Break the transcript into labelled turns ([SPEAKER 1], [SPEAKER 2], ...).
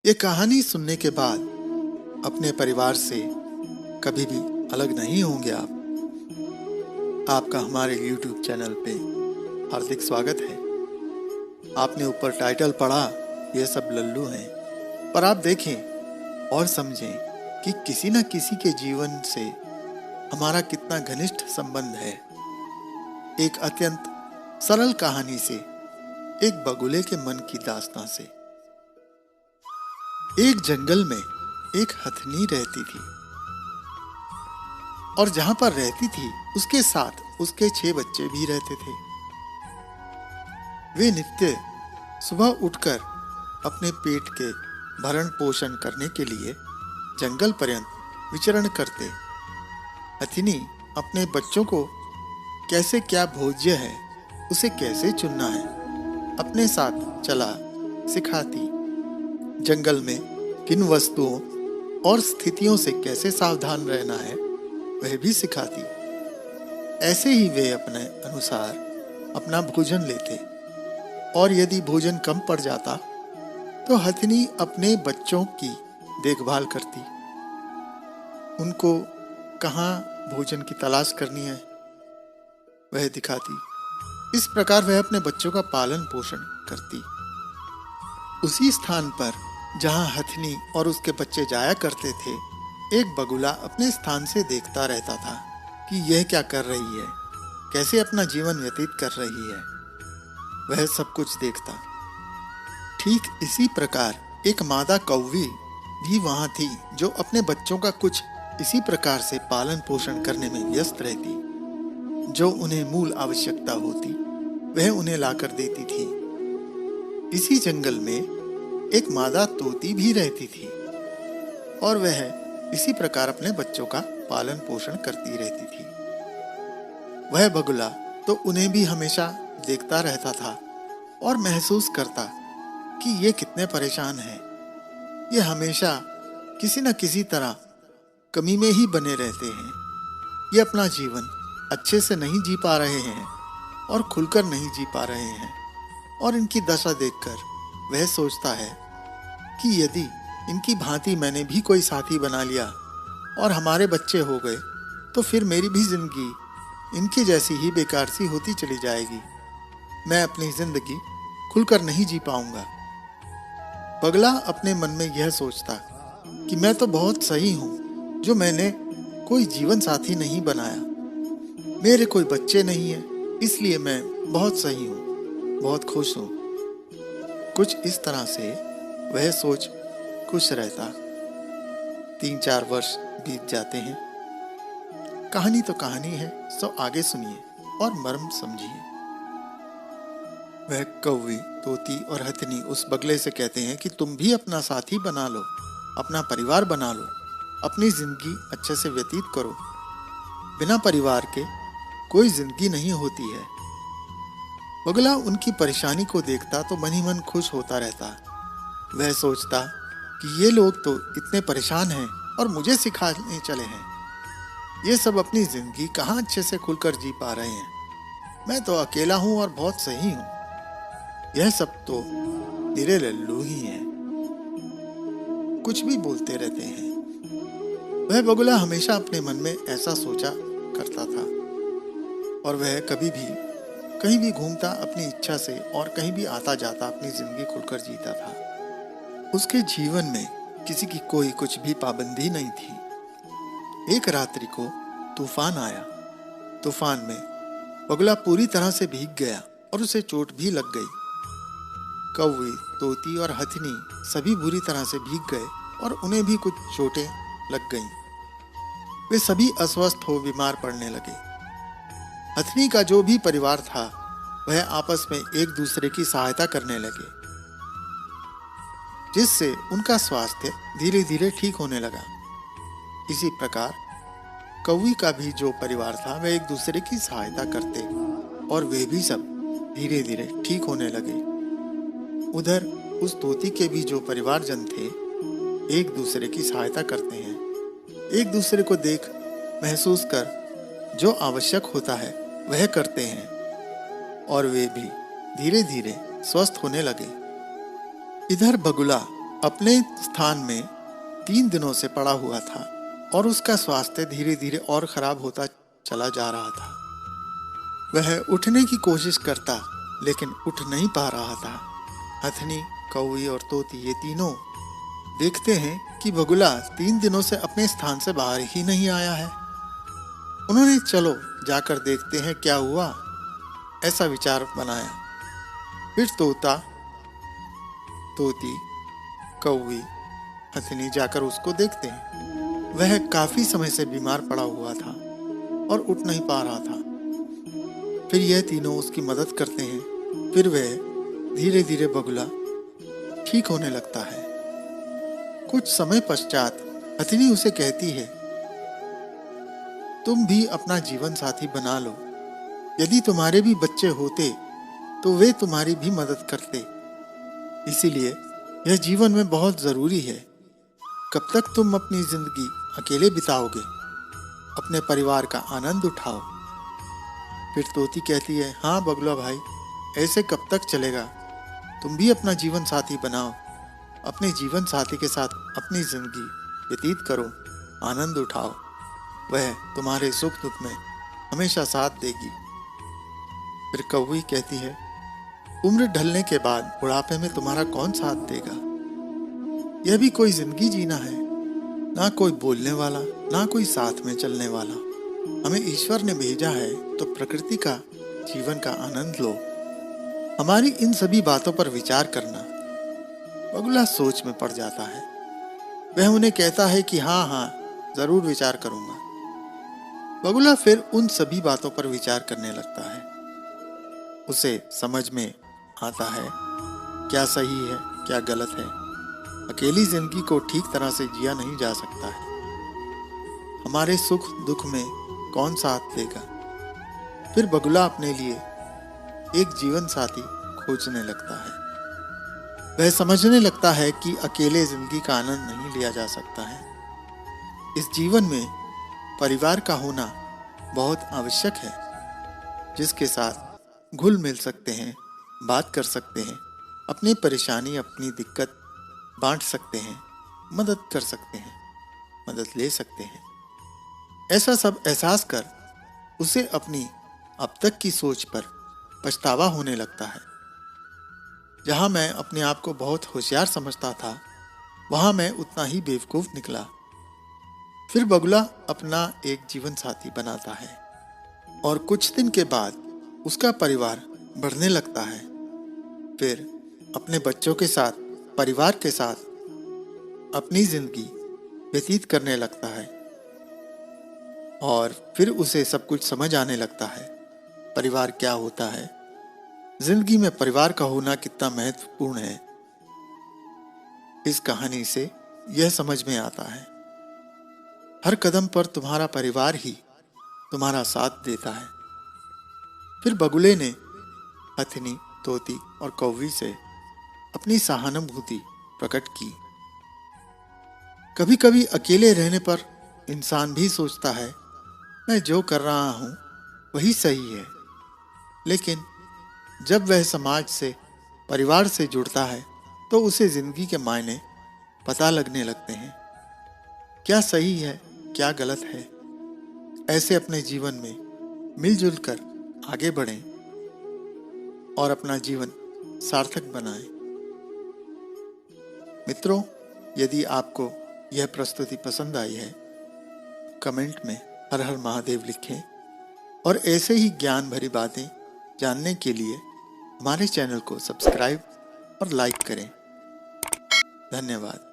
[SPEAKER 1] ये कहानी सुनने के बाद अपने परिवार से कभी भी अलग नहीं होंगे आप। आपका हमारे YouTube चैनल पे हार्दिक स्वागत है। आपने ऊपर टाइटल पढ़ा, ये सब लल्लू हैं, पर आप देखें और समझें कि किसी न किसी के जीवन से हमारा कितना घनिष्ठ संबंध है। एक अत्यंत सरल कहानी से, एक बगुले के मन की दास्तां से। एक जंगल में एक हथनी रहती थी और जहां पर रहती थी उसके साथ उसके 6 बच्चे भी रहते थे। वे नित्य सुबह उठकर अपने पेट के भरण पोषण करने के लिए जंगल पर्यंत विचरण करते। हथनी अपने बच्चों को कैसे क्या भोज्य है, उसे कैसे चुनना है, अपने साथ चला सिखाती। जंगल में किन वस्तुओं और स्थितियों से कैसे सावधान रहना है वह भी सिखाती। ऐसे ही वे अपने अनुसार अपना भोजन लेते और यदि भोजन कम पड़ जाता तो हथनी अपने बच्चों की देखभाल करती। उनको कहाँ भोजन की तलाश करनी है वह दिखाती। इस प्रकार वह अपने बच्चों का पालन पोषण करती। उसी स्थान पर जहां हथनी और उसके बच्चे जाया करते थे, एक बगुला अपने स्थान से देखता रहता था कि यह क्या कर रही है, कैसे अपना जीवन व्यतीत कर रही है। वह सब कुछ देखता। ठीक इसी प्रकार एक मादा कौवी भी वहां थी, जो अपने बच्चों का कुछ इसी प्रकार से पालन पोषण करने में व्यस्त रहती। जो उन्हें मूल आवश्यकता होती वह उन्हें लाकर देती थी। इसी जंगल में एक मादा तोती भी रहती थी और वह इसी प्रकार अपने बच्चों का पालन पोषण करती रहती थी। वह बगुला तो उन्हें भी हमेशा देखता रहता था और महसूस करता कि ये कितने परेशान हैं। ये हमेशा किसी न किसी तरह कमी में ही बने रहते हैं। ये अपना जीवन अच्छे से नहीं जी पा रहे हैं और खुलकर नहीं जी पा रहे हैं। और इनकी दशा देखकर वह सोचता है कि यदि इनकी भांति मैंने भी कोई साथी बना लिया और हमारे बच्चे हो गए तो फिर मेरी भी जिंदगी इनकी जैसी ही बेकार सी होती चली जाएगी। मैं अपनी जिंदगी खुलकर नहीं जी पाऊंगा। बगला अपने मन में यह सोचता कि मैं तो बहुत सही हूं जो मैंने कोई जीवन साथी नहीं बनाया। मेरे कोई बच्चे नहीं है, इसलिए मैं बहुत सही हूं, बहुत खुश हूं। कुछ इस तरह से वह सोच खुश रहता। 3-4 वर्ष बीत जाते हैं। कहानी तो कहानी है, सो आगे सुनिए और मर्म समझिए। वह कौवी, तोती और हथनी उस बगले से कहते हैं कि तुम भी अपना साथी बना लो, अपना परिवार बना लो, अपनी जिंदगी अच्छे से व्यतीत करो। बिना परिवार के कोई जिंदगी नहीं होती है। बगला उनकी परेशानी को देखता तो मन ही मन खुश होता रहता। वह सोचता कि ये लोग तो इतने परेशान हैं और मुझे सिखाने चले हैं। ये सब अपनी जिंदगी कहाँ अच्छे से खुलकर जी पा रहे हैं। मैं तो अकेला हूँ और बहुत सही हूँ। यह सब तो निरे लल्लू ही हैं, कुछ भी बोलते रहते हैं। वह बगुला हमेशा अपने मन में ऐसा सोचा करता था और वह कभी भी कहीं भी घूमता अपनी इच्छा से और कहीं भी आता जाता अपनी जिंदगी खुलकर जीता था। उसके जीवन में किसी की कोई कुछ भी पाबंदी नहीं थी। एक रात्रि को तूफान आया। तूफान में बगुला पूरी तरह से भीग गया और उसे चोट भी लग गई। कौवे, तोती और हथनी सभी बुरी तरह से भीग गए और उन्हें भी कुछ चोटें लग गईं। वे सभी अस्वस्थ हो बीमार पड़ने लगे। हथनी का जो भी परिवार था वह आपस में एक दूसरे की सहायता करने लगे, जिससे उनका स्वास्थ्य धीरे धीरे ठीक होने लगा। इसी प्रकार कौवी का भी जो परिवार था वह एक दूसरे की सहायता करते और वे भी सब धीरे धीरे ठीक होने लगे। उधर उस तोती के भी जो परिवारजन थे एक दूसरे की सहायता करते हैं, एक दूसरे को देख महसूस कर जो आवश्यक होता है वह करते हैं और वे भी धीरे धीरे स्वस्थ होने लगे। इधर बगुला अपने स्थान में 3 दिनों से पड़ा हुआ था और उसका स्वास्थ्य धीरे धीरे और खराब होता चला जा रहा था। वह उठने की कोशिश करता लेकिन उठ नहीं पा रहा था। हथनी, कौवी और तोती ये तीनों देखते हैं कि बगुला 3 दिनों से अपने स्थान से बाहर ही नहीं आया है। उन्होंने चलो जाकर देखते हैं क्या हुआ, ऐसा विचार बनाया। फिर तोता, तोती, कौवी, हथनी जाकर उसको देखते हैं। वह काफी समय से बीमार पड़ा हुआ था और उठ नहीं पा रहा था। फिर यह तीनों उसकी मदद करते हैं। फिर वह धीरे धीरे बगुला ठीक होने लगता है। कुछ समय पश्चात हथनी उसे कहती है, तुम भी अपना जीवन साथी बना लो। यदि तुम्हारे भी बच्चे होते तो वे तुम्हारी भी मदद करते। इसीलिए यह जीवन में बहुत जरूरी है। कब तक तुम अपनी जिंदगी अकेले बिताओगे? अपने परिवार का आनंद उठाओ। फिर तोती कहती है, हाँ बगुला भाई, ऐसे कब तक चलेगा? तुम भी अपना जीवन साथी बनाओ। अपने जीवन साथी के साथ अपनी जिंदगी व्यतीत करो, आनंद उठाओ। वह तुम्हारे सुख दुख में हमेशा साथ देगी। फिर कौवी कहती है, उम्र ढलने के बाद बुढ़ापे में तुम्हारा कौन साथ देगा? यह भी कोई जिंदगी जीना है, ना कोई बोलने वाला, ना कोई साथ में चलने वाला। हमें ईश्वर ने भेजा है तो प्रकृति का जीवन का आनंद लो। हमारी इन सभी बातों पर विचार करना। बगुला सोच में पड़ जाता है। वह उन्हें कहता है कि हाँ, जरूर विचार करूंगा। बगुला फिर उन सभी बातों पर विचार करने लगता है। उसे समझ में आता है क्या सही है, क्या गलत है। अकेली जिंदगी को ठीक तरह से जिया नहीं जा सकता है। हमारे सुख दुख में कौन साथ देगा? फिर बगुला अपने लिए एक जीवन साथी खोजने लगता है। वह समझने लगता है कि अकेले जिंदगी का आनंद नहीं लिया जा सकता है। इस जीवन में परिवार का होना बहुत आवश्यक है, जिसके साथ घुल मिल सकते हैं, बात कर सकते हैं, अपनी परेशानी, अपनी दिक्कत बांट सकते हैं, मदद कर सकते हैं, मदद ले सकते हैं। ऐसा सब एहसास कर उसे अपनी अब तक की सोच पर पछतावा होने लगता है। जहां मैं अपने आप को बहुत होशियार समझता था, वहां मैं उतना ही बेवकूफ निकला। फिर बगुला अपना एक जीवन साथी बनाता है और कुछ दिन के बाद उसका परिवार बढ़ने लगता है। फिर अपने बच्चों के साथ, परिवार के साथ अपनी जिंदगी व्यतीत करने लगता है और फिर उसे सब कुछ समझ आने लगता है। परिवार क्या होता है, जिंदगी में परिवार का होना कितना महत्वपूर्ण है। इस कहानी से यह समझ में आता है, हर कदम पर तुम्हारा परिवार ही तुम्हारा साथ देता है। फिर बगुले ने हथनी, तोती और कौवी से अपनी सहानुभूति प्रकट की। कभी कभी अकेले रहने पर इंसान भी सोचता है, मैं जो कर रहा हूं वही सही है। लेकिन जब वह समाज से, परिवार से जुड़ता है तो उसे जिंदगी के मायने पता लगने लगते हैं। क्या सही है, क्या गलत है। ऐसे अपने जीवन में मिलजुल कर आगे बढ़ें और अपना जीवन सार्थक बनाएं। मित्रों, यदि आपको यह प्रस्तुति पसंद आई है, कमेंट में हर हर महादेव लिखें और ऐसे ही ज्ञान भरी बातें जानने के लिए हमारे चैनल को सब्सक्राइब और लाइक करें। धन्यवाद।